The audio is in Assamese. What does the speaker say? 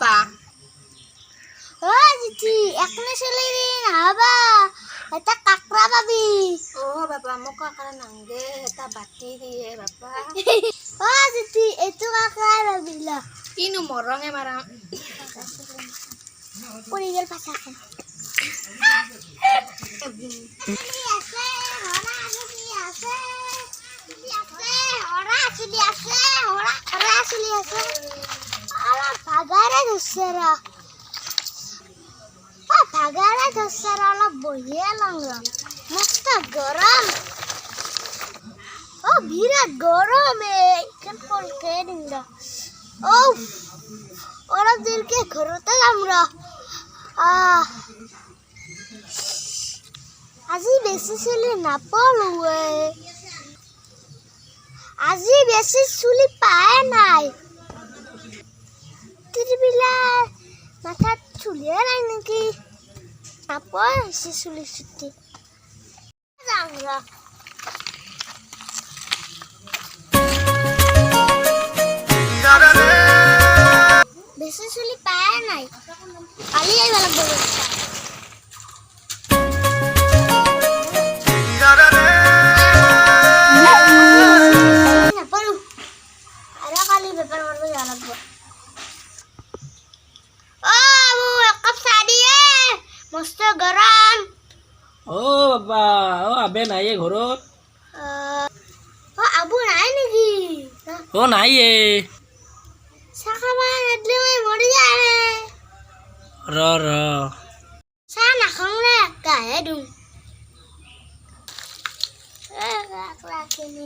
apa? Oh, Cici, ekne selirin apa? Eta kakra babi. Oh, bapakmu kakak nangge, eta bati dia bapak. Oh, Cici, itu kakra babi lah. Ini morong ya marang. Udah pasakan. Oh, birat gorong ikan pol keding dah. Oh, orang dilke ঘৰতে যাম ৰ আজি বেছি চুলি নাপালোৱে আজি বেছি চুলি পায় নাই তিৰিবিলাক মাথাত চুলিয়ে নাই নেকি নাপায় বেছি চুলি চুটি যাম ৰ বেছি চুলি পায় নাই কালি আহিব লাগিব নাপাৰো আৰু কালি বেপাৰ কৰিব যাব লাগিব আবু একাপ চাহ দিয়ে মস্ত গৰম বাবা আবে নাই ঘৰত আবু নাই নেকি নাই চাহ খাব নাদিলে মই মৰি যাম ৰ চাহ নাখাওঁ ৰে একাহে দিওঁ ৰাখিনি